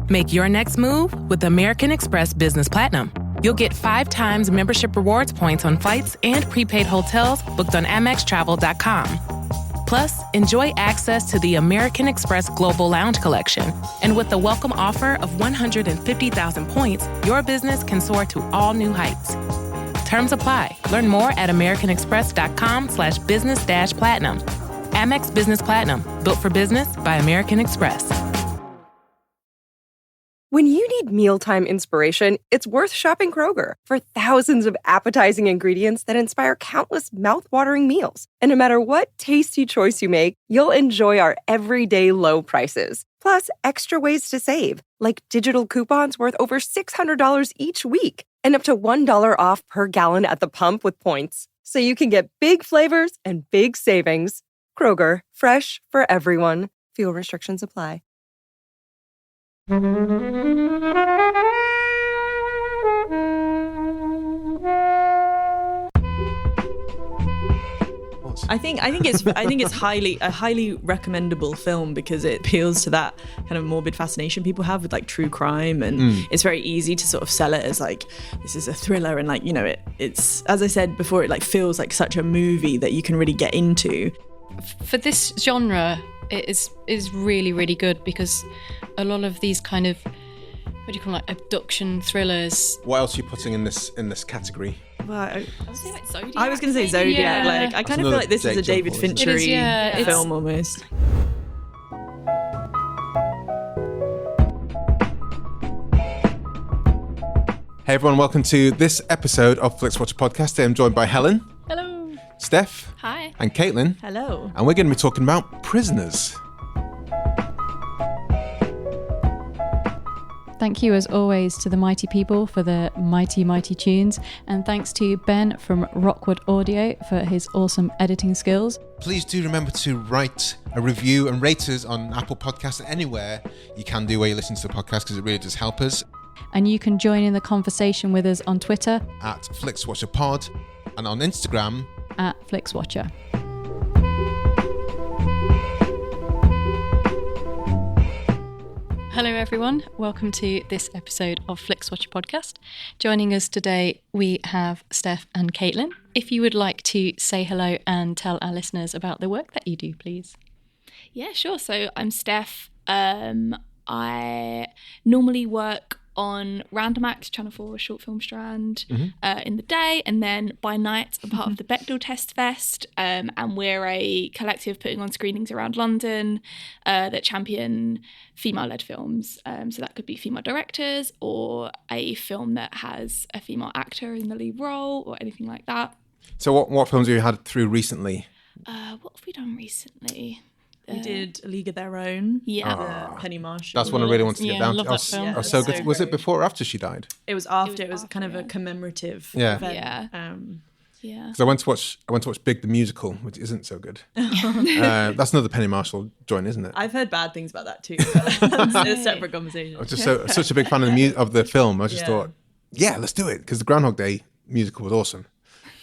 Make your next move with American Express Business Platinum. You'll get 5 times membership rewards points on flights and prepaid hotels booked on AmexTravel.com. Plus, enjoy access to the American Express Global Lounge Collection. And with the welcome offer of 150,000 points, your business can soar to all new heights. Terms apply. Learn more at americanexpress.com/business-platinum. Amex Business Platinum. Built for business by American Express. When you need mealtime inspiration, it's worth shopping Kroger for thousands of appetizing ingredients that inspire countless mouth-watering meals. And no matter what tasty choice you make, you'll enjoy our everyday low prices. Plus, extra ways to save, like digital coupons worth over $600 each week and up to $1 off per gallon at the pump with points. So you can get big flavors and big savings. Kroger, fresh for everyone. Fuel restrictions apply. I think it's a highly recommendable film because it appeals to that kind of morbid fascination people have with like true crime, and it's very easy to sort of sell it as like this is a thriller, and like, you know, it's, as I said before, it like feels like such a movie that you can really get into. For this genre, it is really, really good because a lot of these kind of, what do you call it, like abduction thrillers. What else are you putting in this category? Well, I was saying like Zodiac. I was going to say Zodiac. Yeah. Like, I kind of feel like this is a David Finchery film almost. Hey everyone, welcome to this episode of Flixwatcher podcast. Today I'm joined by Helen. Hello. Steph. Hi. And Caitlin. Hello. And we're going to be talking about Prisoners. Thank you, as always, to the mighty people for the mighty, mighty tunes. And thanks to Ben from Rockwood Audio for his awesome editing skills. Please do remember to write a review and rate us on Apple Podcasts, anywhere you can do where you listen to the podcast, because it really does help us. And you can join in the conversation with us on Twitter at FlixWatcherPod and on Instagram at Flixwatcher. Hello everyone, welcome to this episode of Flixwatcher podcast. Joining us today we have Steph and Caitlin. If you would like to say hello and tell our listeners about the work that you do, please. Yeah, sure. So I'm Steph. I normally work on Random Acts, Channel 4 Short Film Strand in the day, and then by night I'm part of the Bechdel Test Fest, and we're a collective putting on screenings around London that champion female-led films. So that could be female directors or a film that has a female actor in the lead role or anything like that. So what films have you had through recently? What have we done recently? We did A League of Their Own. Yeah. Penny Marshall. That's one I really wanted to get down to. Love that film. Oh, so good. Was it before or after she died? It was after. It was kind of a commemorative Yeah. event. Yeah. Yeah. Because I went to watch Big the Musical, which isn't so good. That's another Penny Marshall joint, isn't it? I've heard bad things about that too. That's a separate conversation. I was just such a big fan of the film. I just thought, yeah, let's do it, because the Groundhog Day musical was awesome.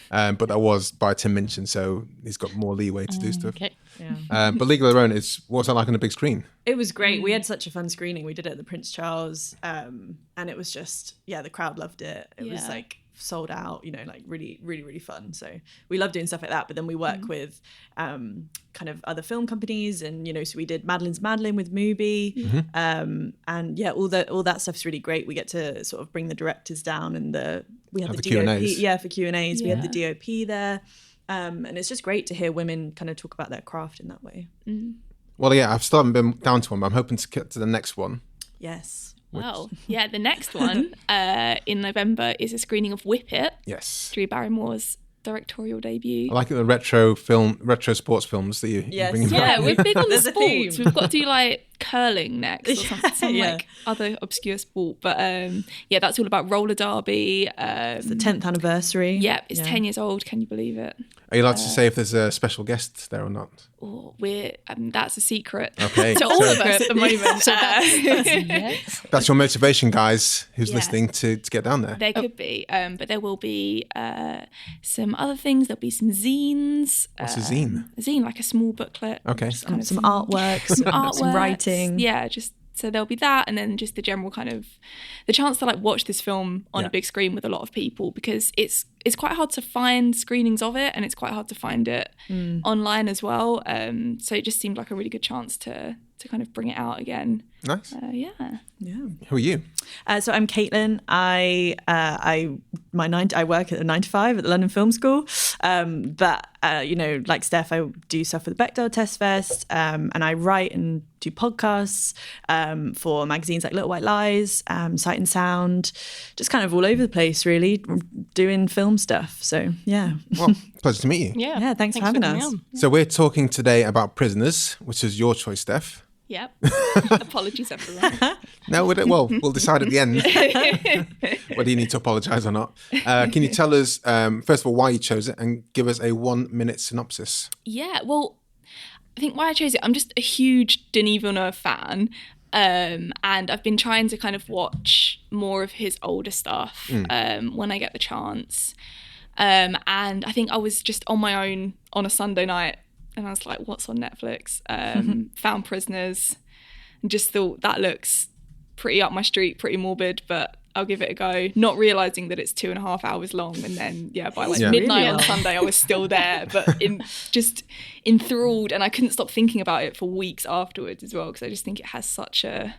But that was by Tim Minchin, so he's got more leeway to do stuff. Okay. Yeah. But League of Their Own, what's that like on a big screen? It was great. We had such a fun screening. We did it at the Prince Charles, and it was just, the crowd loved it. It was like sold out, like really, really, really fun. So we love doing stuff like that. But then we work with kind of other film companies, and so we did Madeline's Madeline with Mubi, and all that stuff's really great. We get to sort of bring the directors down, and we have the DOP, Q&As. For Q&As. We have the DOP there. And it's just great to hear women kind of talk about their craft in that way. Well, yeah, I've still haven't been down to one, but I'm hoping to get to the next one. Yes. Well, the next one in November is a screening of Whip It. Yes. Drew Barrymore's directorial debut. I like it, the retro sports films that you bring back. We're big on the There's a theme. sports. We've got to do like curling next or some Yeah. like other obscure sport. But that's all about roller derby. It's the 10th anniversary. Yeah, it's 10 years old. Can you believe it? Are you allowed to say if there's a special guest there or not? Oh, that's a secret Okay. to all of us at the moment. That's your motivation, guys, who's listening to get down there. There could be, but there will be some other things. There'll be some zines. What's a zine? A zine, like a small booklet. Okay. Some artwork, some writing. Yeah, just So there'll be that, and then just the general kind of the chance to like watch this film on a big screen with a lot of people, because it's quite hard to find screenings of it, and it's quite hard to find it online as well. So it just seemed like a really good chance to kind of bring it out again. Nice. Yeah. Who are you? So I'm Caitlin. I work at the 9 to 5 at the London Film School. But like Steph, I do stuff with the Bechdel Test Fest, and I write and do podcasts for magazines like Little White Lies, Sight and Sound, just kind of all over the place, really, doing film stuff. So yeah. Well, pleasure to meet you. Yeah. Thanks for having us. So we're talking today about Prisoners, which is your choice, Steph. Yep. Apologies, everyone. No, we'll decide at the end whether you need to apologise or not. Can you tell us, first of all, why you chose it, and give us a 1-minute synopsis? Yeah, well, I think why I chose it, I'm just a huge Denis Villeneuve fan, and I've been trying to kind of watch more of his older stuff when I get the chance. And I think I was just on my own on a Sunday night, and I was like, what's on Netflix? Found Prisoners, and just thought that looks pretty up my street, pretty morbid, but I'll give it a go. Not realising that it's 2.5 hours long. And then, by midnight on Sunday, I was still there, but just enthralled. And I couldn't stop thinking about it for weeks afterwards as well, because I just think it has such a...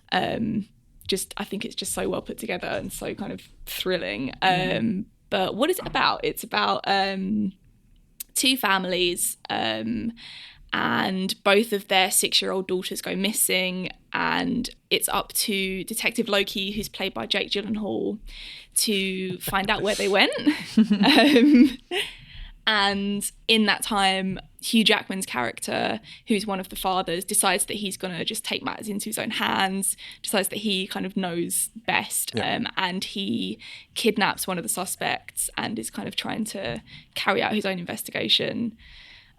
I think it's just so well put together and so kind of thrilling. But what is it about? It's about... 2 families, and both of their 6-year-old daughters go missing, and it's up to Detective Loki, who's played by Jake Gyllenhaal, to find out where they went. And in that time, Hugh Jackman's character, who's one of the fathers, decides that he's going to just take matters into his own hands, decides that he kind of knows best, and he kidnaps one of the suspects and is kind of trying to carry out his own investigation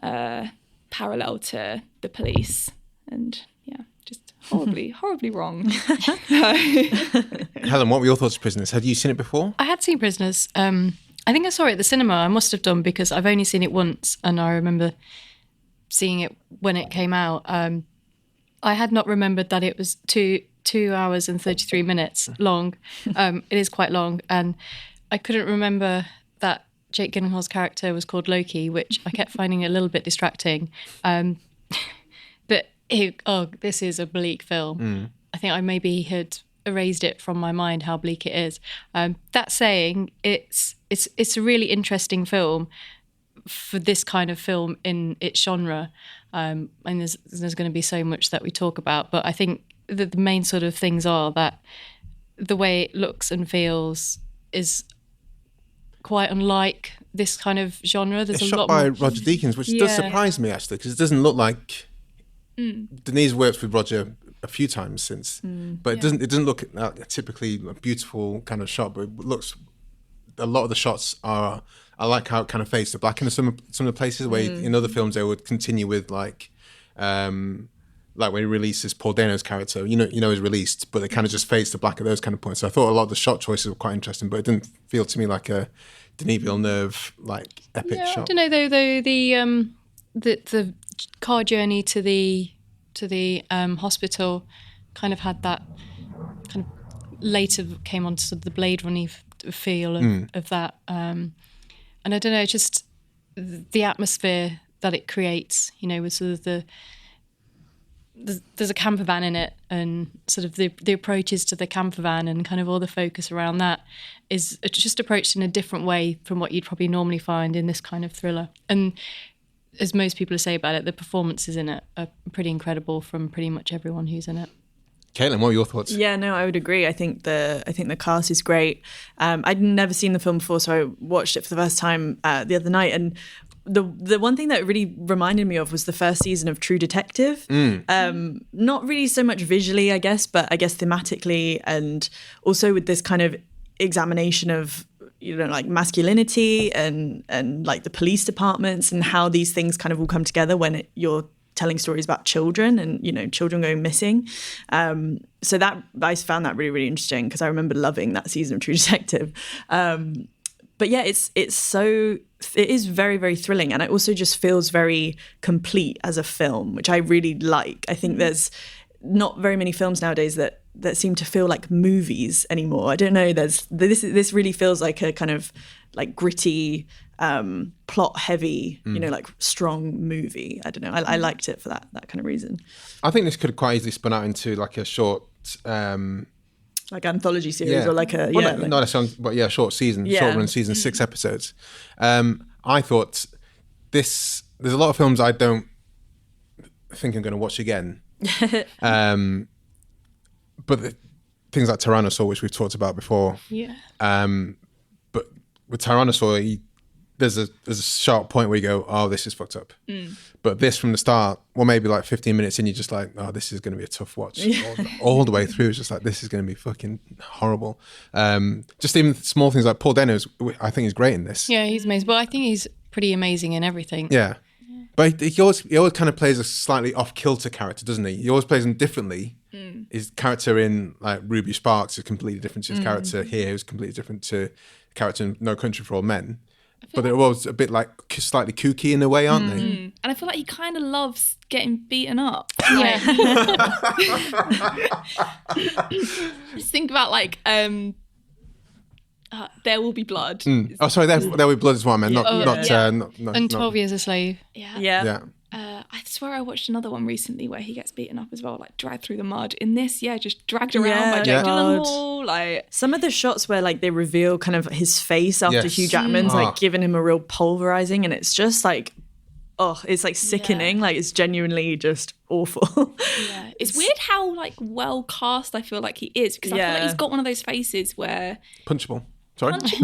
parallel to the police. And just horribly wrong. Helen, what were your thoughts of Prisoners? Had you seen it before? I had seen Prisoners. I think I saw it at the cinema. I must have done, because I've only seen it once, and I remember seeing it when it came out. I had not remembered that it was 2 hours and 33 minutes long. It is quite long, and I couldn't remember that Jake Gyllenhaal's character was called Loki, which I kept finding a little bit distracting. But this is a bleak film. I think I maybe had erased it from my mind how bleak it is. That saying, it's a really interesting film for this kind of film in its genre, and there's going to be so much that we talk about, but I think the main sort of things are that the way it looks and feels is quite unlike this kind of genre. There's it's a lot shot by more... Roger Deakins, which does surprise me, actually, because it doesn't look like... Denise worked with Roger a few times since, but it doesn't look like typically a beautiful kind of shot, but it looks... A lot of the shots are... I like how it kind of fades to black in some of the places where in other films they would continue with like when he releases Paul Dano's character, you know is released, but it kind of just fades to black at those kind of points. So I thought a lot of the shot choices were quite interesting, but it didn't feel to me like a Denis Villeneuve like epic shot. I don't know though the car journey to the hospital kind of had that kind of later came on to sort of the Blade Runner feel of that. And I don't know, just the atmosphere that it creates, with sort of there's a camper van in it, and sort of the approaches to the camper van and kind of all the focus around that is just approached in a different way from what you'd probably normally find in this kind of thriller. And as most people say about it, the performances in it are pretty incredible from pretty much everyone who's in it. Caitlin, what are your thoughts? Yeah, no, I would agree. I think the cast is great. I'd never seen the film before, so I watched it for the first time the other night. And the one thing that really reminded me of was the first season of True Detective. Not really so much visually, I guess, but I guess thematically, and also with this kind of examination of like masculinity and like the police departments and how these things kind of all come together when you're telling stories about children and children going missing, so that I found that really, really interesting, because I remember loving that season of True Detective. But yeah, it is very, very thrilling, and it also just feels very complete as a film, which I really like. I think there's not very many films nowadays that seem to feel like movies anymore. I don't know. This really feels like a kind of like gritty, plot heavy, like strong movie. I don't know. I liked it for that kind of reason. I think this could have quite easily spun out into like a short, like anthology series or like a not a song, but short season, short run season, 6 episodes. I thought there's a lot of films I don't think I'm going to watch again. But things like Tyrannosaur, which we've talked about before. Yeah. But with Tyrannosaur, there's a sharp point where you go, oh, this is fucked up. But this from the start, well, maybe like 15 minutes in, you're just like, oh, this is going to be a tough watch. All the way through, it's just like, this is going to be fucking horrible. Just even small things like Paul Dano, I think he's great in this. Yeah, he's amazing. But I think he's pretty amazing in everything. Yeah. But he always kind of plays a slightly off-kilter character, doesn't he? He always plays them differently. His character in like Ruby Sparks is completely different to his character here, who's completely different to the character in No Country for Old Men. But they're always a bit like slightly kooky in a way, aren't they? And I feel like he kind of loves getting beaten up. Yeah. Just think about like There Will Be Blood. Oh, sorry, There Will Be Blood is what I meant. Not And 12 Years a Slave. Yeah. I swear I watched another one recently where he gets beaten up as well, like dragged through the mud. In this, just dragged around by Jake Gyllenhaal. Like some of the shots where like they reveal kind of his face after Hugh Jackman's like giving him a real pulverizing, and it's just like, it's like sickening. Like it's genuinely just awful. It's weird how like well cast I feel like he is, because I feel like he's got one of those faces where punchable. Sorry. But he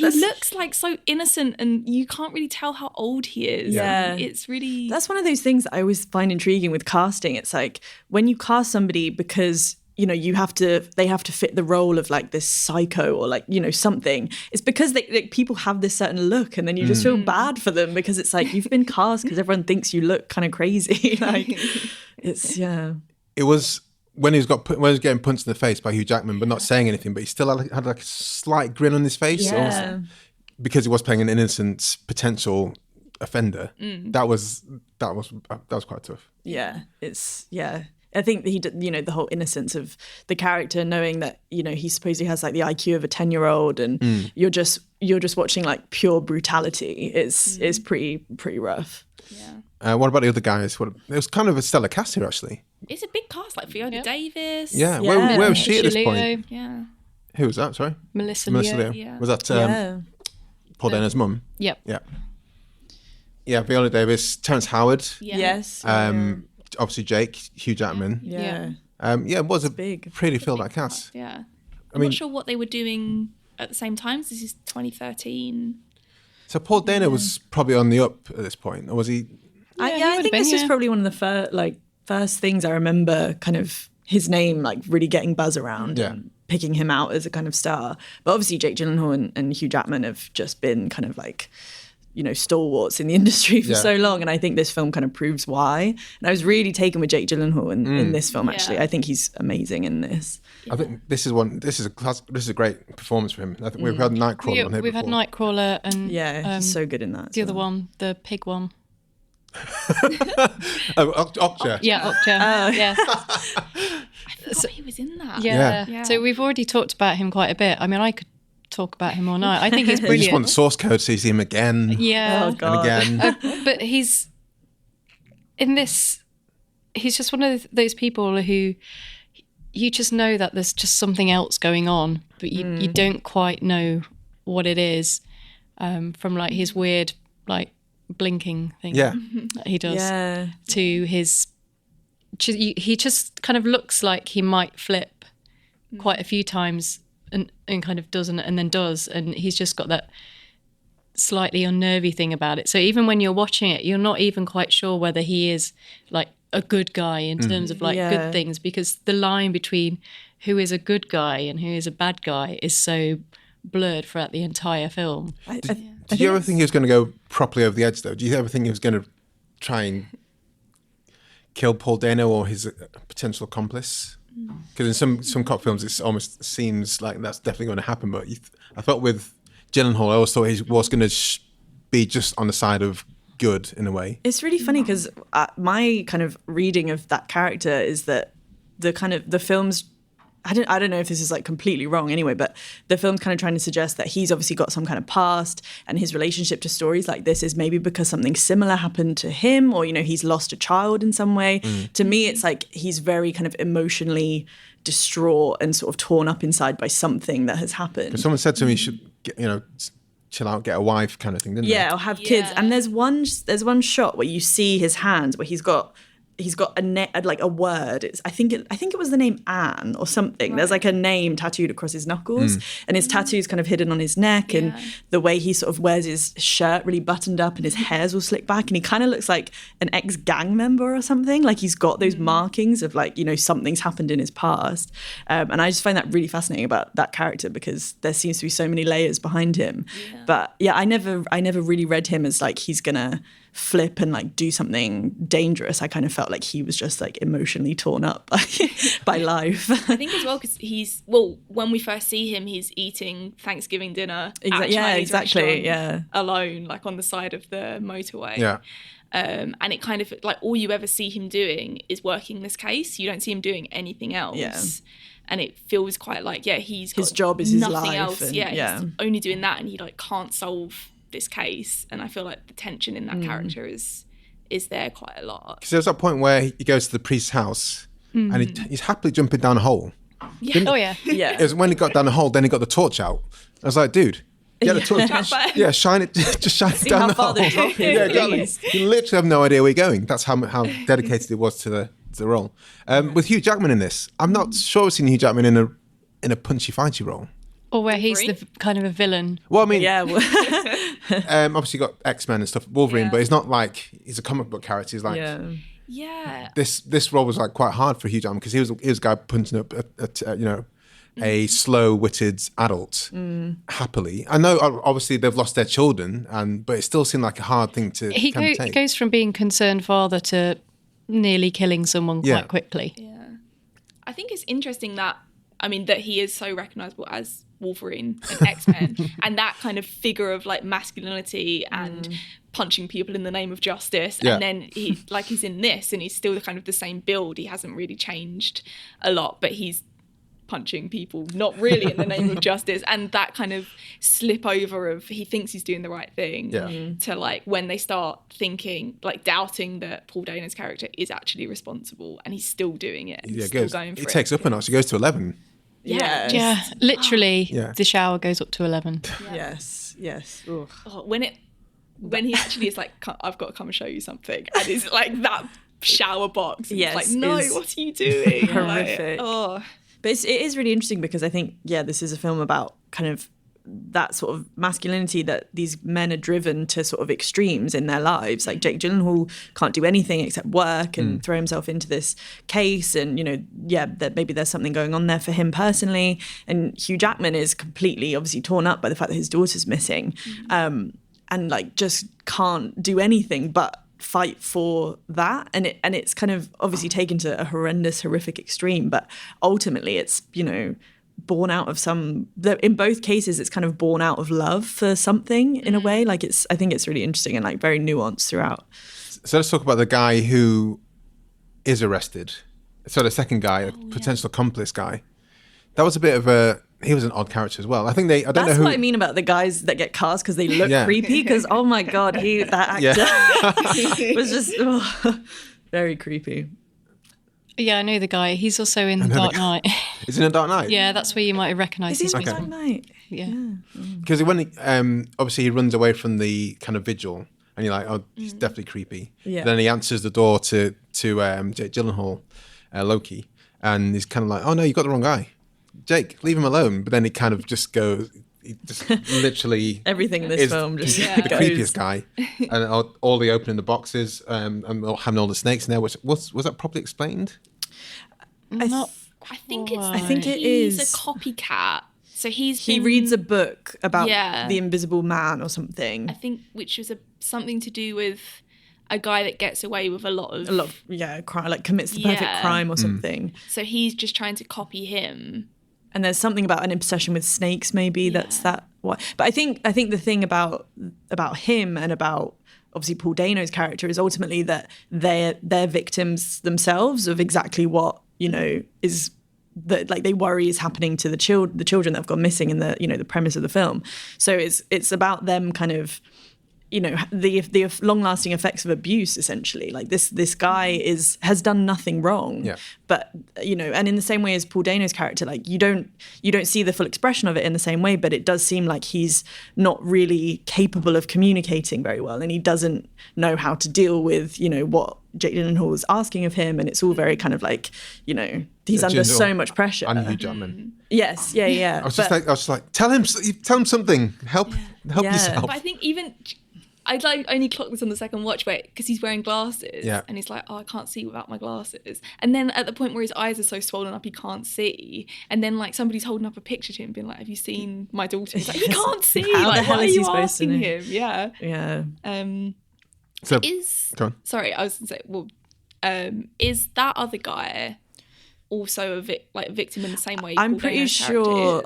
looks like so innocent, and you can't really tell how old he is. It's really, that's one of those things that I always find intriguing with casting. It's like when you cast somebody because they have to fit the role of like this psycho or like something. It's because people have this certain look, and then you just feel bad for them because it's like you've been cast because everyone thinks you look kind of crazy. Like it's It was. When he was getting punched in the face by Hugh Jackman, but not saying anything, but he still had like a slight grin on his face, because he was playing an innocent potential offender. That was quite tough. Yeah, I think he did, the whole innocence of the character, knowing that he supposedly has like the IQ of a 10-year-old, and you're just watching like pure brutality. Is pretty rough. Yeah. What about the other guys? It was kind of a stellar cast here, actually. It's a big cast, like Fiona Davis. Yeah. Where was she at this point? Yeah. Who was that? Sorry, Melissa Leo. Yeah. Was that Paul Dano's mum? Yep. Yeah. Yeah, Viola Davis, Terrence Howard. Yeah. Yes. Obviously Jake, Hugh Jackman. Yeah. It was a big. pretty filled out cast. Yeah. I'm not sure what they were doing at the same time. This is 2013. So Paul Dano was probably on the up at this point, or was he? I think this was probably one of the first things I remember, kind of his name like really getting buzz around and picking him out as a kind of star. But obviously Jake Gyllenhaal and Hugh Jackman have just been kind of like, stalwarts in the industry for so long, and I think this film kind of proves why. And I was really taken with Jake Gyllenhaal in this film. Actually, I think he's amazing in this. I think this is a great performance for him. I think we've had Nightcrawler on here. We've had Nightcrawler and he's so good in that. The other one, the pig one. Okja. Yeah, Okja. Yeah. I forgot he was in that. Yeah. So we've already talked about him quite a bit. I mean, I could talk about him all night. I think he's brilliant. You just want the source code so you see him again. Yeah. Oh, God. And again. But he's in this. He's just one of those people who you just know that there's just something else going on, but you don't quite know what it is. From like his weird like blinking thing that he does to his. He just kind of looks like he might flip quite a few times. And kind of doesn't, and then does, and he's just got that slightly unnervy thing about it. So even when you're watching it, you're not even quite sure whether he is like a good guy in terms of like good things, because the line between who is a good guy and who is a bad guy is so blurred throughout the entire film. Did you ever think he was going to go properly over the edge, though? Do you ever think he was going to try and kill Paul Dano or his potential accomplice? Because in some cop films, it almost seems like that's definitely going to happen. But I thought with Gyllenhaal, I always thought he was going to be just on the side of good in a way. It's really funny because my kind of reading of that character is that the film's, I don't know if this is like completely wrong anyway, but the film's kind of trying to suggest that he's obviously got some kind of past, and his relationship to stories like this is maybe because something similar happened to him, or, you know, he's lost a child in some way. To me, it's like he's very kind of emotionally distraught and sort of torn up inside by something that has happened. Someone said to me, you should get, chill out, get a wife kind of thing, didn't they? Yeah, or have kids. And there's one shot where you see his hands where he's got a word. I think it was the name Anne or something. Right. There's like a name tattooed across his knuckles, and his tattoo's kind of hidden on his neck, and the way he sort of wears his shirt really buttoned up and his hair's all slicked back, and he kind of looks like an ex-gang member or something. Like he's got those markings of like, you know, something's happened in his past. And I just find that really fascinating about that character, because there seems to be so many layers behind him. Yeah. But yeah, I never really read him as like he's gonna flip and like do something dangerous. I kind of felt like he was just like emotionally torn up by life. I think as well because when we first see him, he's eating Thanksgiving dinner at a Chinese restaurant alone, like on the side of the motorway. And it kind of like all you ever see him doing is working this case. You don't see him doing anything else. And it feels quite like he's got his job is his nothing life else. And, He's only doing that, and he like can't solve this case. And I feel like the tension in that character is there quite a lot. Because there's that point where he goes to the priest's house and he's happily jumping down a hole. Yeah. It was when he got down the hole, then he got the torch out. I was like, dude, get the torch. Shine it. Just shine it down the hole. Exactly. You literally have no idea where you're going. That's how dedicated it was to the role. With Hugh Jackman in this, I'm not sure I've seen Hugh Jackman in a punchy fighty role. Or where he's the kind of a villain. Well, I mean, obviously you got X-Men and stuff, Wolverine, but he's not like he's a comic book character. He's like, this role was like quite hard for Hugh Jackman because he was a guy punching up a slow-witted adult happily. I know obviously they've lost their children, but it still seemed like a hard thing to he goes from being concerned father to nearly killing someone quite quickly. Yeah, I think it's interesting that he is so recognisable as Wolverine and X-Men and that kind of figure of like masculinity and punching people in the name of justice. And then he's in this and he's still the same build. He hasn't really changed a lot, but he's punching people not really in the name of justice, and that kind of slip over of he thinks he's doing the right thing to like when they start thinking like doubting that Paul Dano's character is actually responsible and he's still doing it and still going for it. It takes up a notch. It goes to 11. Literally the shower goes up to 11. Yes. Oh, when he actually is like, I've got to come and show you something, and it's like that shower box. It's like, no, what are you doing? Horrific. But it is really interesting because I think, this is a film about kind of that sort of masculinity that these men are driven to sort of extremes in their lives. Like Jake Gyllenhaal can't do anything except work and throw himself into this case, and that maybe there's something going on there for him personally. And Hugh Jackman is completely obviously torn up by the fact that his daughter's missing, and like just can't do anything but fight for that, and it's kind of obviously taken to a horrific extreme, but ultimately it's born out of in both cases it's kind of born out of love for something in a way. Like I think it's really interesting and like very nuanced throughout. So let's talk about the guy who is arrested. So the second guy, potential accomplice guy, that was a bit of he was an odd character as well. I think That's what I mean about the guys that get cast, because they look creepy. Because oh my god, that actor was just very creepy. Yeah, I know the guy. He's also in The Dark Knight. Is he in The Dark Knight? Yeah, that's where you might have recognised his face. Dark Knight? Yeah. Because when obviously he runs away from the kind of vigil, and you're like, oh, he's definitely creepy. Yeah. Then he answers the door to Jake Gyllenhaal, Loki, and he's kind of like, oh no, you got the wrong guy. Jake, leave him alone. But then he kind of just goes, he just literally everything in this film just the creepiest guy, and all the opening the boxes, and having all the snakes in there. Was that properly explained? I think it is. He's a copycat. So he reads a book about the Invisible Man or something. I think which was something to do with a guy that gets away with a lot of crime, like commits the perfect crime or something. So he's just trying to copy him. And there's something about an obsession with snakes, maybe that's that. But I think the thing about him and about obviously Paul Dano's character is ultimately that they're victims themselves of exactly what, is that like they worry is happening to the children that have gone missing in the, the premise of the film. So it's about them kind of, the long-lasting effects of abuse, essentially. Like this guy has done nothing wrong, but and in the same way as Paul Dano's character, like you don't see the full expression of it in the same way, but it does seem like he's not really capable of communicating very well, and he doesn't know how to deal with what Jake Gyllenhaal is asking of him, and it's all very kind of like he's under so much pressure. And Hugh Jackman. Yes, yeah. I was just like, tell him something. Help yourself. But I think even I'd like only clock this on the second watch, because he's wearing glasses, and he's like, oh, I can't see without my glasses. And then at the point where his eyes are so swollen up, he can't see. And then like somebody's holding up a picture to him, being like, have you seen my daughter? He's like, he can't see. How like, the hell why is are he you supposed asking to him? Yeah. Yeah. So, go on. Sorry, I was going to say, well, is that other guy also a victim in the same way? I'm pretty sure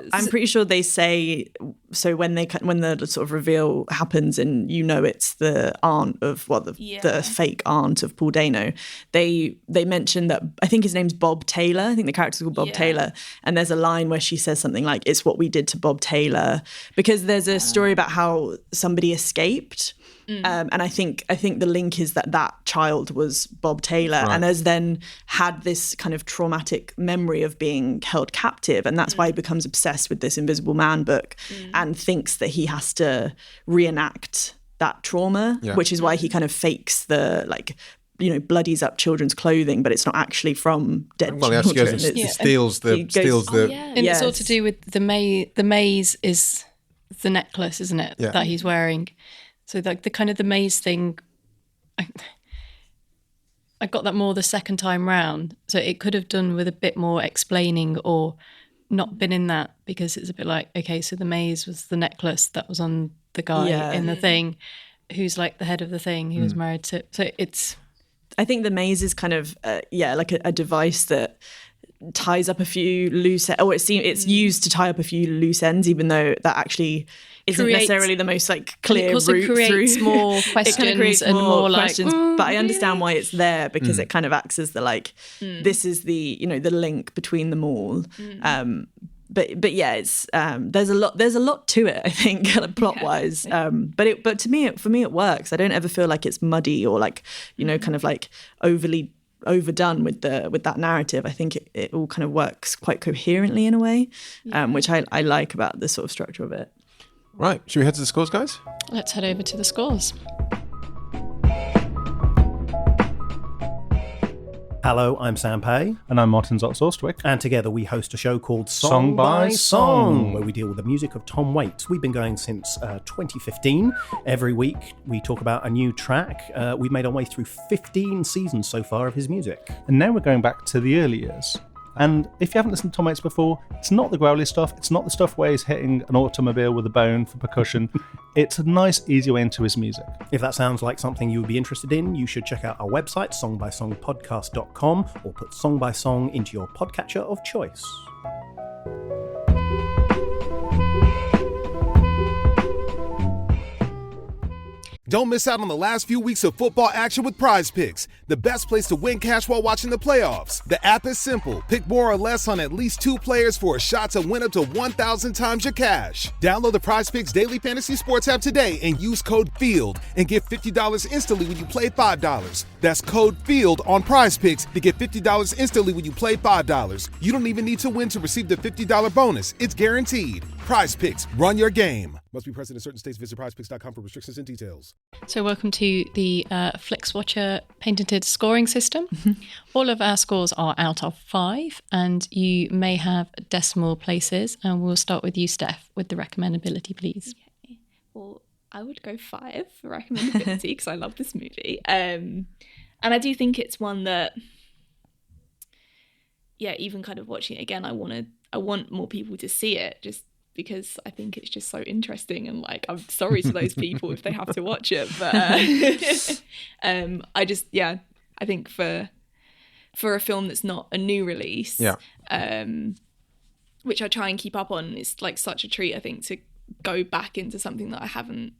they say so when the sort of reveal happens, and it's the aunt of the fake aunt of Paul Dano. They mention that I think his name's Bob Taylor. I think the character's called Bob Taylor, and there's a line where she says something like, "It's what we did to Bob Taylor," because there's a story about how somebody escaped. And I think the link is that child was Bob Taylor, and has then had this kind of traumatic memory of being held captive, and that's why he becomes obsessed with this Invisible Man book and thinks that he has to reenact that trauma, which is why he kind of fakes the bloodies up children's clothing, but it's not actually from dead children. He goes and steals the. And it's all to do with the maze is the necklace, isn't it? Yeah. That he's wearing. So like the kind of the maze thing, I got that more the second time round. So it could have done with a bit more explaining or not been in that, because it's a bit like, okay, so the maze was the necklace that was on the guy in the thing, who's like the head of the thing, who was married to. So it's. I think the maze is kind of like a device that ties up a few loose ends, or it's used to tie up a few loose ends, even though that actually isn't necessarily the most like clear route through. It creates more questions and more questions, but I understand why it's there, because it kind of acts as the this is the the link between them all. But yeah, it's there's a lot to it, I think, plot wise. But for me it works. I don't ever feel like it's muddy or like kind of like overly overdone with that narrative. I think it all kind of works quite coherently in a way, which I like about the sort of structure of it. Right, should we head to the scores, guys? Let's head over to the scores. Hello, I'm Sam Pay. And I'm Martin Zotz-Ostwick. And together we host a show called Song by Song, where we deal with the music of Tom Waits. We've been going since 2015. Every week we talk about a new track. We've made our way through 15 seasons so far of his music. And now we're going back to the early years. And if you haven't listened to Tom Waits before, it's not the growly stuff. It's not the stuff where he's hitting an automobile with a bone for percussion. It's a nice, easy way into his music. If that sounds like something you would be interested in, you should check out our website, songbysongpodcast.com, or put Song by Song into your podcatcher of choice. Don't miss out on the last few weeks of football action with Prize Picks, the best place to win cash while watching the playoffs. The app is simple. Pick more or less on at least 2 players for a shot to win up to 1,000 times your cash. Download the Prize Picks Daily Fantasy Sports app today and use code FIELD and get $50 instantly when you play $5. That's code FIELD on Prize Picks to get $50 instantly when you play $5. You don't even need to win to receive the $50 bonus. It's guaranteed. Prize Picks. Run your game. Must be present in certain states. Visit prizepicks.com for restrictions and details. So welcome to the Flixwatcher patented scoring system. All of our scores are out of 5, and you may have decimal places. And we'll start with you, Steph, with the recommendability, please. Okay. Well, I would go 5 for recommendability because I love this movie. And I do think it's one that, even kind of watching it again, I want more people to see it, just because I think it's just so interesting, and like I'm sorry to those people if they have to watch it, but I think for a film that's not a new release, which I try and keep up on, it's like such a treat, I think, to go back into something that I haven't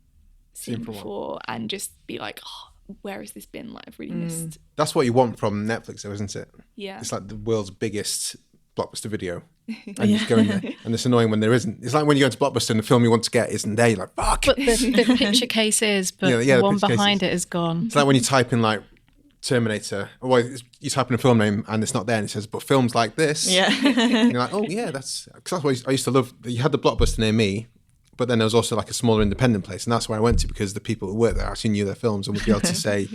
seen before and just be like, oh, where has this been? Like, I've really missed. That's what you want from Netflix, though, isn't it? Yeah. It's like the world's biggest blockbuster video. And you just go in there. And it's annoying when there isn't. It's like when you go into Blockbuster and the film you want to get isn't there. You're like, fuck. But the picture case is, but the one behind it is gone. It's like when you type in like Terminator, or you type in a film name and it's not there and it says, but films like this. Yeah. And you're like, oh yeah, that's what I used to love. You had the Blockbuster near me, but then there was also like a smaller independent place. And that's where I went to because the people who worked there actually knew their films and would be able to say,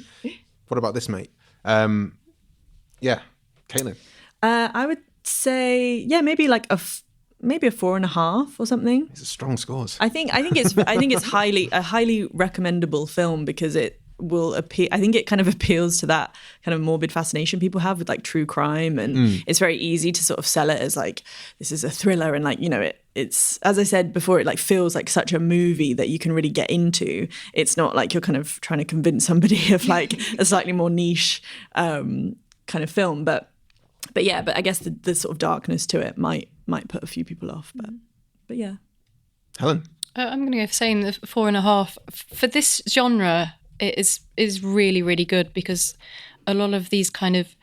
what about this, mate? Yeah. Caitlin. I would say, maybe like maybe a 4.5 or something. These are strong scores. I think it's highly recommendable film because it will appeal. I think it kind of appeals to that kind of morbid fascination people have with like true crime, and it's very easy to sort of sell it as like this is a thriller, and like, you know, it's, as I said before, it like feels like such a movie that you can really get into. It's not like you're kind of trying to convince somebody of like a slightly more niche kind of film, but I guess the sort of darkness to it might put a few people off, but yeah. Helen? I'm going to go for saying the 4.5. For this genre, it is really, really good because a lot of these kind of,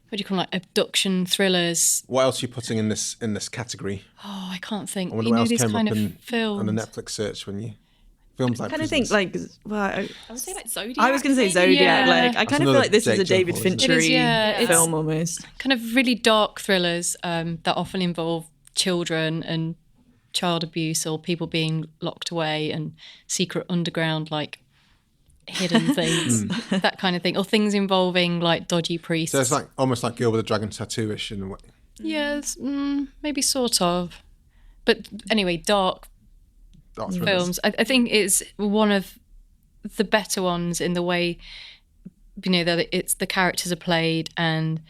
what do you call it, like abduction thrillers. What else are you putting in this category? Oh, I can't think. I wonder what else these came kind up of films on the Netflix search when you... Films like I kind of Prisoners. think like, well, I would say like Zodiac. I was going to say Zodiac. Yeah. Like, I kind of feel like this is a David Finchery It's film almost. kind of really dark thrillers that often involve children and child abuse or people being locked away and secret underground like hidden things, that kind of thing, or things involving like dodgy priests. So it's like almost like Girl with a Dragon Tattoo-ish in a way. Yes, maybe sort of. But anyway, dark films. I think it's one of the better ones in the way, you know, that it's the characters are played and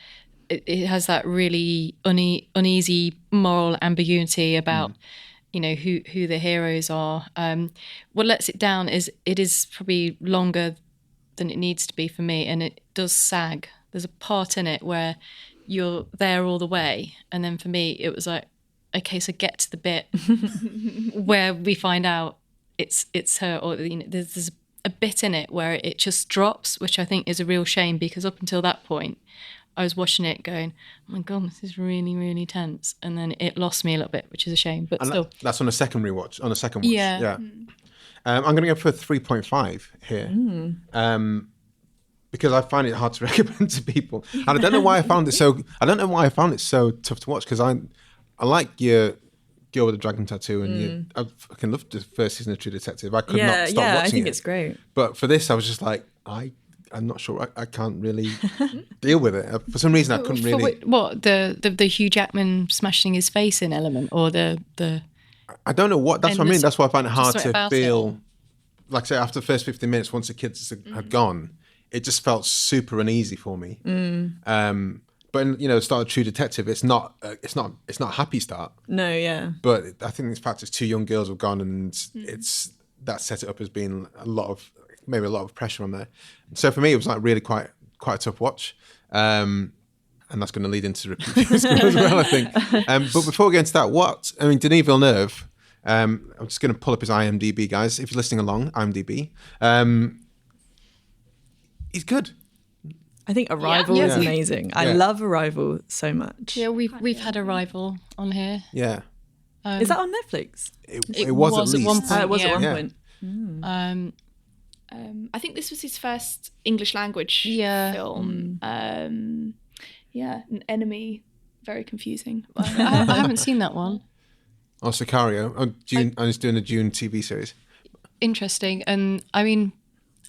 it has that really uneasy moral ambiguity about you know who the heroes are. What lets it down is it is probably longer than it needs to be for me, and it does sag. There's a part in it where you're there all the way, and then for me it was like, okay, so get to the bit where we find out it's her, or you know, there's a bit in it where it just drops, which I think is a real shame because up until that point I was watching it going, oh my God, this is really, really tense. And then it lost me a little bit, which is a shame, but still. That's on a second watch. Yeah. I'm going to go for 3.5 here. Because I find it hard to recommend to people. And I don't know why I found it so tough to watch, because I like your Girl with a Dragon Tattoo, and I fucking loved the first season of True Detective. I could not stop watching it. I think it's great. But for this, I was just like, I'm not sure. I can't really deal with it. For some reason, I couldn't really. What the Hugh Jackman smashing his face in element, or the. I don't know what. That's what I mean. That's why I find it hard to feel. It. Like I say, after the first 15 minutes, once the kids had gone, it just felt super uneasy for me. But in, the start of True Detective, it's not a happy start. No, yeah. But I think the fact it's two young girls have gone, and it's that set it up as being a lot of pressure on there. So for me, it was like really quite a tough watch, and that's going to lead into repeat as well, I think. But before we get into that, Denis Villeneuve. I'm just going to pull up his IMDb, guys. If you're listening along, IMDb. He's good. I think Arrival is amazing. I love Arrival so much. Yeah, we've had Arrival on here. Yeah. Is that on Netflix? It was at least. At one point. It was at one point. I think this was his first English language film. An Enemy, very confusing. I haven't seen that one. Oh, Sicario. I was doing a Dune TV series. Interesting. And I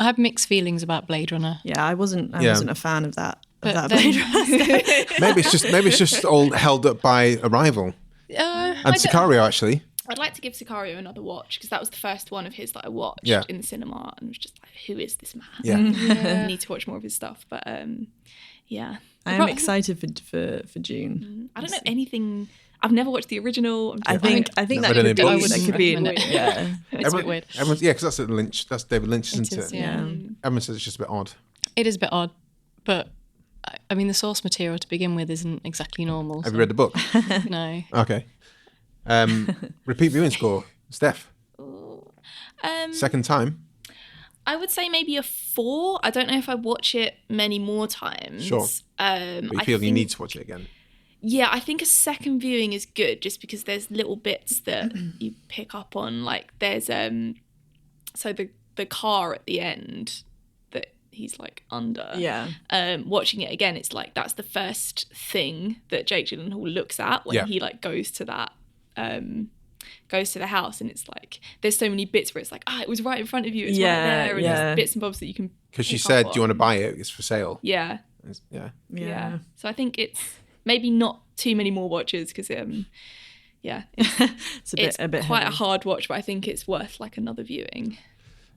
have mixed feelings about Blade Runner. Yeah, I wasn't a fan of that. But Blade Runner. maybe it's just all held up by Arrival and Sicario, actually. I'd like to give Sicario another watch, because that was the first one of his that I watched in the cinema, and was just like, who is this man? Yeah. I need to watch more of his stuff, but yeah. I am excited for June. I don't know anything. I've never watched the original. I think that could be It's a bit weird. Because that's Lynch. That's David Lynch, isn't it? Yeah. Everyone says it's just a bit odd. It is a bit odd, but the source material to begin with isn't exactly normal. Have you read the book? No. Okay. Repeat viewing score, Steph. Second time. I would say maybe a 4. I don't know if I watch it many more times. Sure. But you feel you need to watch it again. Yeah, I think a second viewing is good just because there's little bits that you pick up on. Like there's so the car at the end that he's like under. Yeah. Watching it again, it's like that's the first thing that Jake Gyllenhaal looks at when he like goes to that goes to the house, and it's like there's so many bits where it's like it was right in front of you, it's right there, and there's bits and bobs that you can because she said, do you want to buy it, it's for sale. Yeah. So I think it's maybe not too many more watches because it's a bit quite heavy. A hard watch, but I think it's worth like another viewing.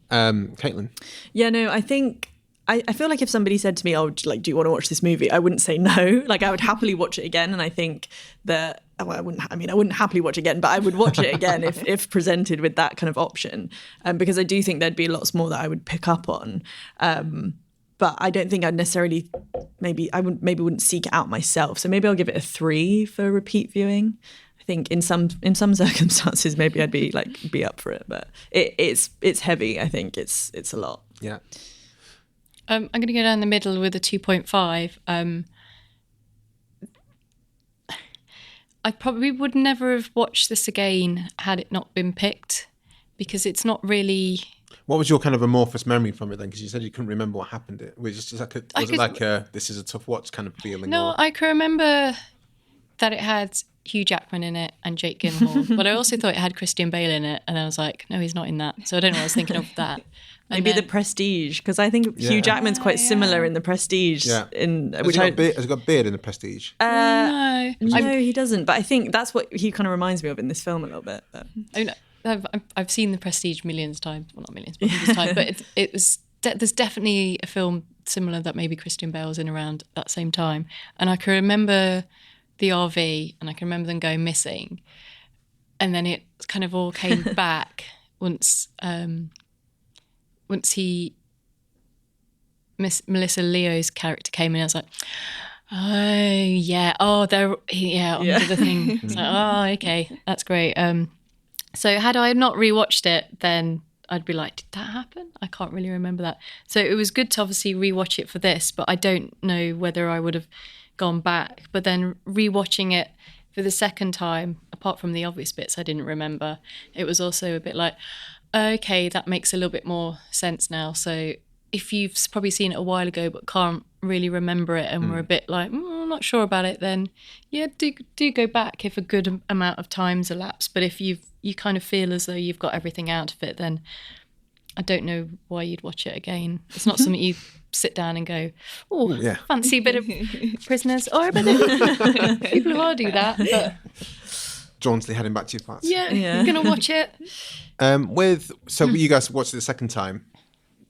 Caitlin? Yeah, no, I think I feel like if somebody said to me, "Oh, like, do you want to watch this movie?" I wouldn't say no. Like, I would happily watch it again, and I think that I wouldn't happily watch it again, but I would watch it again if presented with that kind of option, because I do think there'd be lots more that I would pick up on. But I don't think I'd necessarily wouldn't seek it out myself. So maybe I'll give it a 3 for repeat viewing. I think in some circumstances maybe I'd be up for it, but it's heavy. I think it's a lot. Yeah. I'm going to go down the middle with a 2.5. I probably would never have watched this again had it not been picked, because it's not really... What was your kind of amorphous memory from it then? Because you said you couldn't remember what happened. Was it like a this is a tough watch kind of feeling? No, I can remember that it had Hugh Jackman in it and Jake Gyllenhaal, but I also thought it had Christian Bale in it, and I was like, no, he's not in that. So I don't know what I was thinking of that. Maybe The Prestige, because I think Hugh Jackman's quite similar in The Prestige. Yeah. Has he got a beard in The Prestige? No, he doesn't. But I think that's what he kind of reminds me of in this film a little bit. But. I've seen The Prestige millions of times. Well, not millions, but hundreds of times. But it was there's definitely a film similar that maybe Christian Bale's in around that same time. And I can remember the RV, and I can remember them going missing. And then it kind of all came back once Melissa Leo's character came in. I was like, under the thing. It's like, okay, that's great. So had I not rewatched it, then I'd be like, did that happen? I can't really remember that. So it was good to obviously rewatch it for this, but I don't know whether I would have gone back. But then rewatching it for the second time, apart from the obvious bits I didn't remember, it was also a bit like, okay, that makes a little bit more sense now. So if you've probably seen it a while ago but can't really remember it and were a bit like, I'm not sure about it, then do go back if a good amount of time's elapsed. But if you kind of feel as though you've got everything out of it, then I don't know why you'd watch it again. It's not something you sit down and go, fancy a bit of Prisoners, or a bit of... People who are do that, but... Jauntily heading back to your flats. Yeah, you're going to watch it. You guys watched it the second time.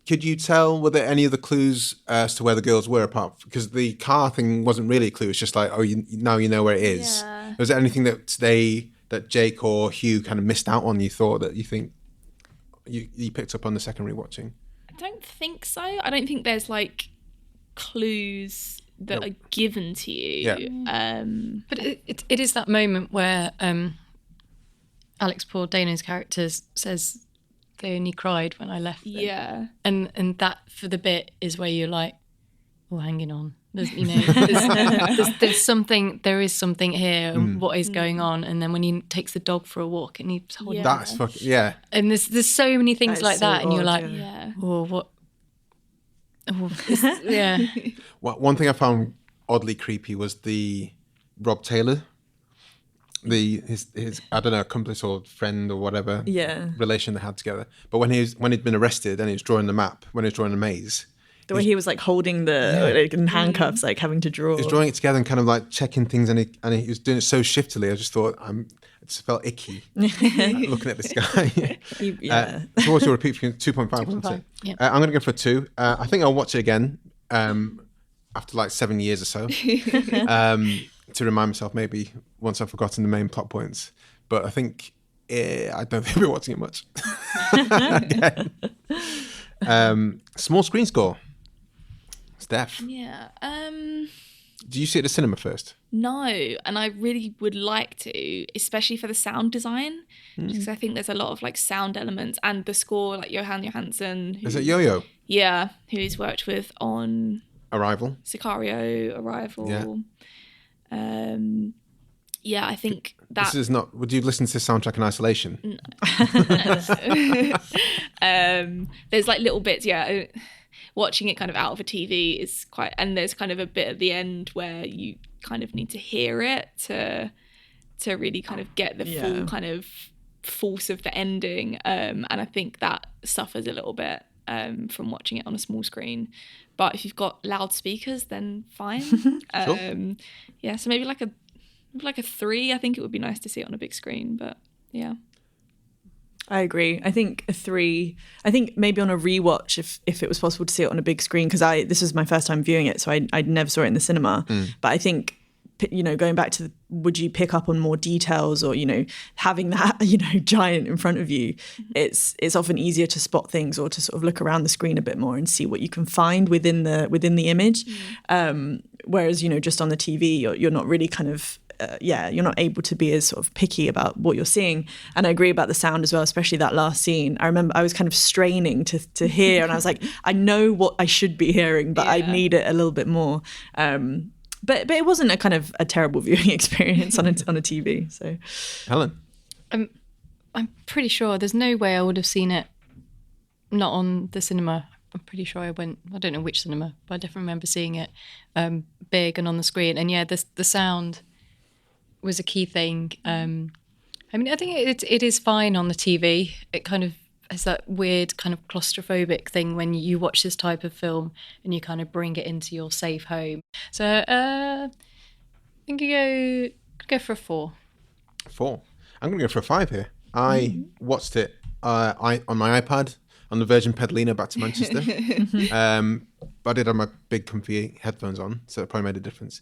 Could you tell, were there any other clues as to where the girls were apart? Because the car thing wasn't really a clue. It's just like, now you know where it is. Yeah. Was there anything that Jake or Hugh kind of missed out on, you thought, that you think you picked up on the second rewatching? I don't think so. I don't think there's like clues that are given to you. Yeah. But it is that moment where Paul Dano's character says they only cried when I left them. Yeah. And that for the bit is where you're like, hanging on. There is something here. What is going on? And then when he takes the dog for a walk and he's holding that's fucking And there's so many things like that, and you're like, what? Oh, yeah. One thing I found oddly creepy was the Rob Taylor, his I don't know, accomplice or friend or whatever relation they had together. But when he'd been arrested and he was drawing the map, when he was drawing the maze. The way he was like holding in handcuffs, like having to draw. He was drawing it together and kind of like checking things, and he was doing it so shiftily. I just thought, it just felt icky looking at this guy. So what's your repeat for 2.5, wasn't it? Yeah. I'm going to go for 2. I think I'll watch it again after like 7 years or so to remind myself, maybe once I've forgotten the main plot points. But I think I don't think I'll be watching it much. Small screen score. Steph. Yeah. Do you see it at the cinema first? No, and I really would like to, especially for the sound design, because I think there's a lot of like sound elements and the score, like Johan Johansson. Is it Yo-Yo? Yeah, who he's worked with on Arrival. Sicario, Arrival. Yeah. Yeah, I think that... This is not... Would you listen to this soundtrack in isolation? There's like little bits, yeah. Watching it kind of out of a TV is quite... And there's kind of a bit at the end where you kind of need to hear it to really kind of get the full kind of force of the ending. And I think that suffers a little bit from watching it on a small screen. But if you've got loudspeakers, then fine. Sure. Yeah, so maybe like a 3. I think it would be nice to see it on a big screen, but yeah. I agree. I think a 3. I think maybe on a rewatch, if it was possible to see it on a big screen, because this was my first time viewing it, so I never saw it in the cinema. But I think, you know, going back to would you pick up on more details, or, you know, having that, you know, giant in front of you, it's often easier to spot things or to sort of look around the screen a bit more and see what you can find within the image. Whereas, you know, just on the TV, you're not really kind of you're not able to be as sort of picky about what you're seeing. And I agree about the sound as well, especially that last scene. I remember I was kind of straining to hear, and I was like, I know what I should be hearing, but I need it a little bit more. But it wasn't a terrible viewing experience on a TV. So, Helen, I'm pretty sure there's no way I would have seen it not on the cinema. I'm pretty sure I went, I don't know which cinema, but I definitely remember seeing it big and on the screen. And yeah, the sound was a key thing. I mean, I think it is fine on the TV. It kind of has that weird kind of claustrophobic thing when you watch this type of film and you kind of bring it into your safe home. So I think you go for a 4. 4. I'm going to go for a 5 here. I watched it on my iPad on the Virgin Pedalina back to Manchester. But I did have my big comfy headphones on, so it probably made a difference.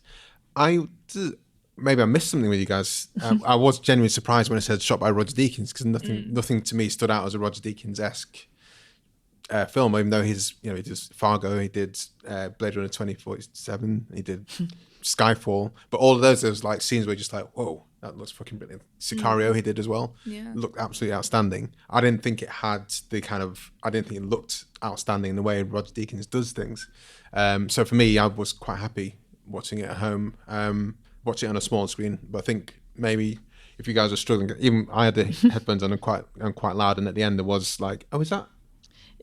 Maybe I missed something with you guys. I was genuinely surprised when it said shot by Roger Deakins, because nothing to me stood out as a Roger Deakins-esque film, even though he did Fargo, he did Blade Runner 2047, he did Skyfall, but all of those, there was like scenes where you're just like, whoa, that looks fucking brilliant. Sicario he did as well. Yeah. Looked absolutely outstanding. I didn't think it looked outstanding in the way Roger Deakins does things. So for me, I was quite happy watching it at home. Watch it on a small screen, but I think maybe if you guys are struggling, even I had the headphones on and quite loud, and at the end there was like, oh, is that?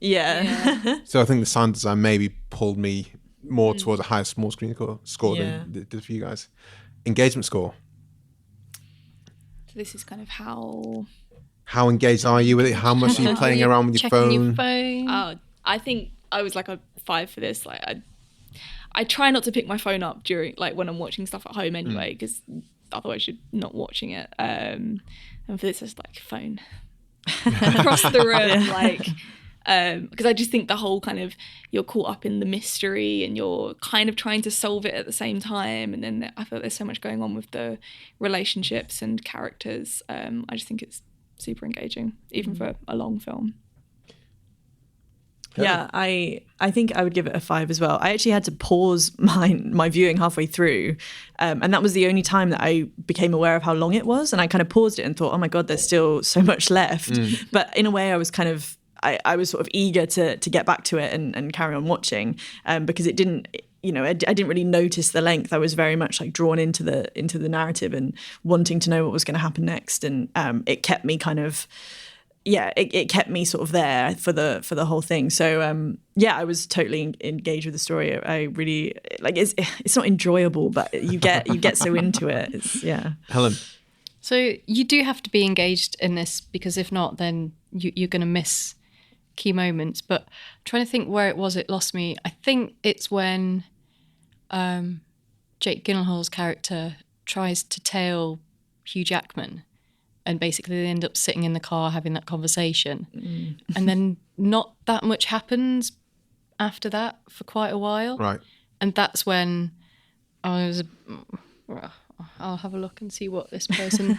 Yeah. So I think the sound design maybe pulled me more towards a higher small screen score than it did for you guys. Engagement score. So this is kind of how engaged are you with it? How much are you playing around with your phone? I think I was like a 5 for this. Like I try not to pick my phone up during, like, when I'm watching stuff at home anyway, because otherwise you're not watching it. And for this, it's like phone across the room, like, because I just think the whole kind of, you're caught up in the mystery and you're kind of trying to solve it at the same time. And then I feel there's so much going on with the relationships and characters. I just think it's super engaging, even for a long film. Yeah, I think I would give it a 5 as well. I actually had to pause my viewing halfway through, and that was the only time that I became aware of how long it was. And I kind of paused it and thought, oh my God, there's still so much left. But in a way, I was kind of, I was sort of eager to get back to it and carry on watching, because it didn't, you know, I didn't really notice the length. I was very much like drawn into the narrative and wanting to know what was going to happen next, and it kept me kind of. Yeah, it kept me sort of there for the whole thing. So I was totally engaged with the story. I really like it's not enjoyable, but you get so into it. Helen. So you do have to be engaged in this, because if not, then you're going to miss key moments. But I'm trying to think where it was it lost me. I think it's when Jake Gyllenhaal's character tries to tail Hugh Jackman. And basically they end up sitting in the car having that conversation. And then not that much happens after that for quite a while. Right. And that's when I was, I'll have a look and see what this person...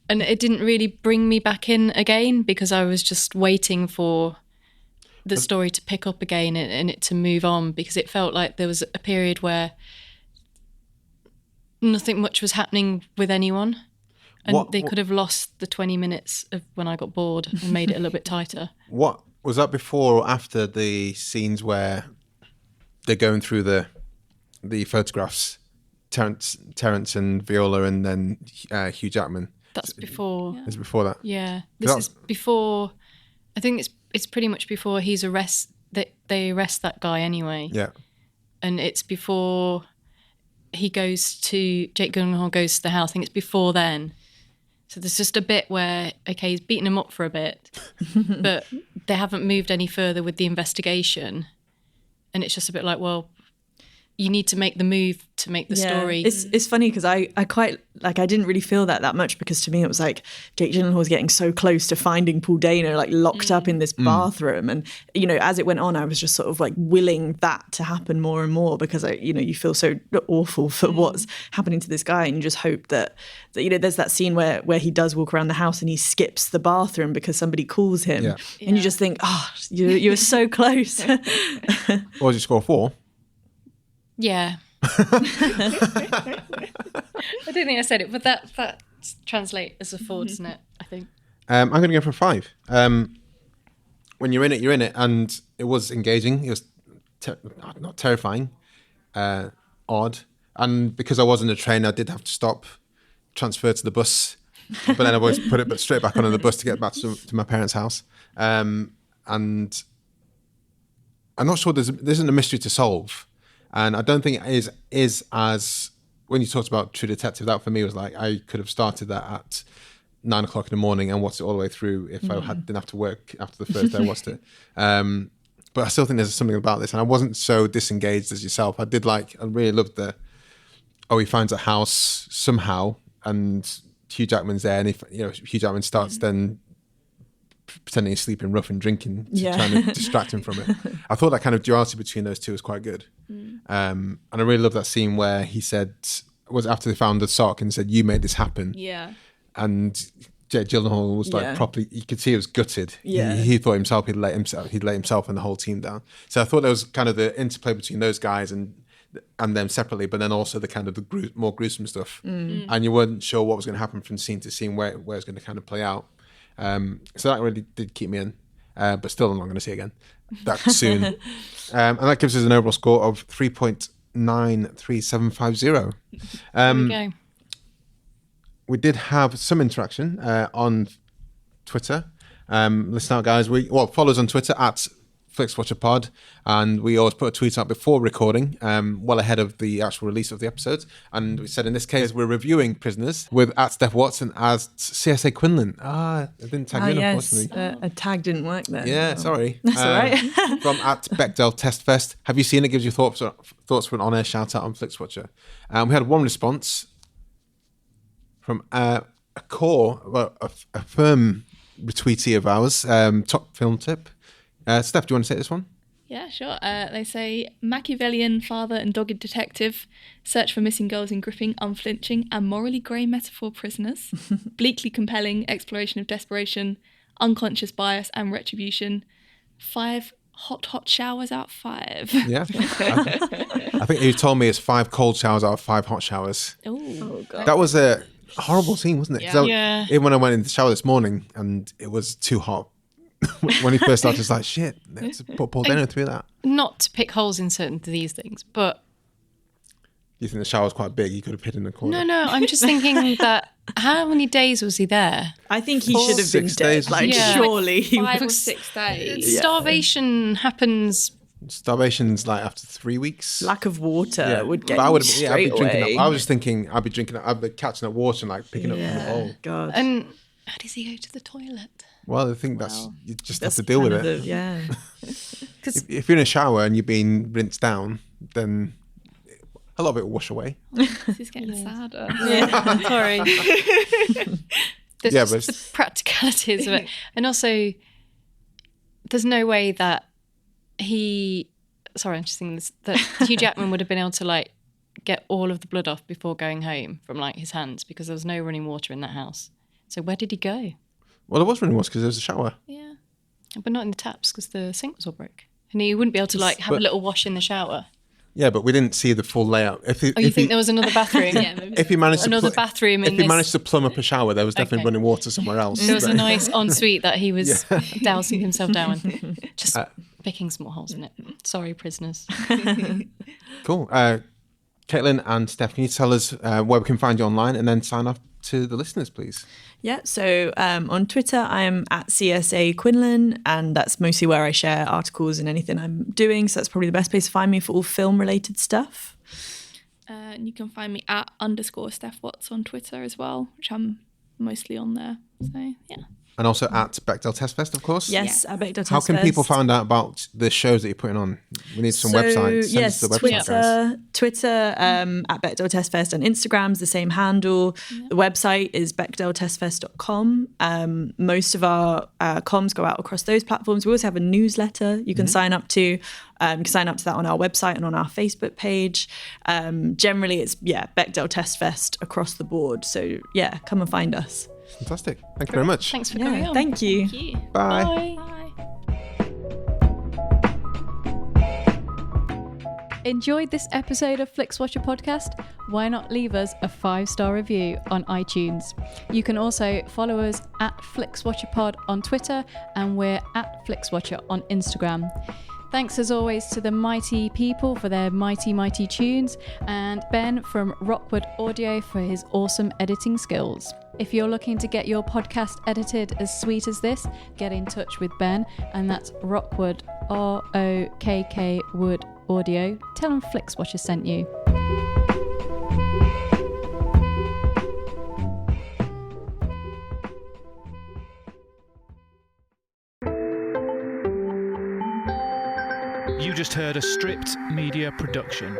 And it didn't really bring me back in again, because I was just waiting for the story to pick up again and it to move on, because it felt like there was a period where nothing much was happening with anyone. And they could have lost the 20 minutes of when I got bored and made it a little bit tighter. What was that before or after the scenes where they're going through the photographs? Terrence and Viola, and then Hugh Jackman. That's before. It's before that. Yeah, this is before. I think it's pretty much before they arrest that guy anyway. Yeah, and it's before Jake Gyllenhaal goes to the house. I think it's before then. So there's just a bit where, okay, he's beaten him up for a bit, but they haven't moved any further with the investigation. And it's just a bit like, well, you need to make the move to make the story. It's funny because I quite, like, I didn't really feel that much, because to me it was like Jake Gyllenhaal was getting so close to finding Paul Dano, like locked up in this bathroom. And, you know, as it went on, I was just sort of like willing that to happen more and more, because you feel so awful for what's happening to this guy. And you just hope that you know, there's that scene where he does walk around the house and he skips the bathroom because somebody calls him. Yeah. And you just think, you were so close. What did you score 4? Yeah. I don't think I said it, but that translates as a 4, doesn't it? I think. I'm going to go for a 5. When you're in it, you're in it, and it was engaging. It was not terrifying, odd, and because I was in a train, I did have to stop, transfer to the bus, but then I always put it straight back onto the bus to get back to my parents' house. And I'm not sure there isn't a mystery to solve. And I don't think it is as, when you talked about True Detective, that for me was like, I could have started that at 9 o'clock in the morning and watched it all the way through if I didn't have to work after the first day I watched it. But I still think there's something about this. And I wasn't so disengaged as yourself. I really loved he finds a house somehow and Hugh Jackman's there. And Hugh Jackman starts then pretending he's sleeping rough and drinking to try and distract him from it. I thought that kind of duality between those two was quite good. And I really love that scene where he said, was after they found the sock and said, "You made this happen." Yeah. And Jake Gyllenhaal was like properly, you could see he was gutted. Yeah. He thought he'd let himself and the whole team down. So I thought there was kind of the interplay between those guys and them separately, but then also the kind of the more gruesome stuff. And you weren't sure what was going to happen from scene to scene, where it was going to kind of play out. So that really did keep me in, but still I'm not going to see it again that soon. And that gives us an overall score of 3.93750. There we go. We did have some interaction on Twitter. Listen out, guys. Follow us on Twitter at FlixWatcherPod, and we always put a tweet out before recording, well ahead of the actual release of the episodes. And we said in this case we're reviewing Prisoners with at Steph Watson as CSA Quinlan. I didn't tag you in, unfortunately. A tag didn't work there. Yeah, sorry. That's all right. From at Bechdel Test Fest. Have you seen it? Gives you thoughts for an on-air shout out on Flixwatcher. We had one response from a firm retweetee of ours, Top Film Tip. Steph, do you want to say this one? Yeah, sure. They say, Machiavellian father and dogged detective, search for missing girls in gripping, unflinching and morally grey metaphor prisoners, bleakly compelling exploration of desperation, unconscious bias and retribution, 5 hot showers out of 5. Yeah. I think you told me it's 5 cold showers out of 5 hot showers. Oh, God. That was a horrible scene, wasn't it? Yeah. Even when I went in the shower this morning and it was too hot. When he first started, it's like, shit, let's put Paul Dano through that. Not to pick holes in certain of these things, but... You think the shower's quite big? You could have hid in the corner. No, I'm just thinking that how many days was he there? I think he should have been 6 dead. days. Like, surely he 5 or was. 6 days. Starvation happens... Starvation's like after 3 weeks. Lack of water would get But you straight away. I was just thinking, I'd be catching up water and like picking up from the bowl. God. And how does he go to the toilet? Well, I think you just have to deal with it. Yeah. If you're in a shower and you're being rinsed down, then a lot of it will wash away. This is getting sadder. Yeah, sorry. There's Yeah, just but the practicalities of it. And also, there's no way that I'm just thinking this, that Hugh Jackman would have been able to like get all of the blood off before going home from like his hands, because there was no running water in that house. So where did he go? Well, there was running water because there was a shower. Yeah, but not in the taps because the sink was all broke, and he wouldn't be able to like have a little wash in the shower. Yeah, but we didn't see the full layout. You think there was another bathroom? If he managed to plumb up a shower, there was definitely running water somewhere else. There was a nice ensuite that he was dousing himself down in. Just picking small holes in it. Sorry, prisoners. Cool. Caitlin and Steph, can you tell us where we can find you online and then sign off to the listeners, please? Yeah, so on Twitter, I'm at CSA Quinlan, and that's mostly where I share articles and anything I'm doing. So that's probably the best place to find me for all film-related stuff. And you can find me at _Steph Watts on Twitter as well, which I'm mostly on there. So, yeah. And also at Bechdel Test Fest, of course. Yes, at Bechdel Test Fest. How can people find out about the shows that you're putting on? We need some websites. Yes, the website, guys. Twitter at Bechdel Test Fest, and Instagram's the same handle. Yeah. The website is BechdelTestFest.com. Most of our comms go out across those platforms. We also have a newsletter you can sign up to. You can sign up to that on our website and on our Facebook page. Generally, it's Bechdel Test Fest across the board. So come and find us. Fantastic. Thank you very much. Thanks for coming on. Thank you. Bye. Enjoyed this episode of Flixwatcher podcast? Why not leave us a 5-star review on iTunes? You can also follow us at FlixWatcherPod on Twitter, and we're at FlixWatcher on Instagram. Thanks as always to the mighty people for their mighty, mighty tunes, and Ben from Rockwood Audio for his awesome editing skills. If you're looking to get your podcast edited as sweet as this, get in touch with Ben, and that's Rockwood, ROKK Wood Audio. Tell them Flixwatcher sent you. You just heard a Stripped Media production.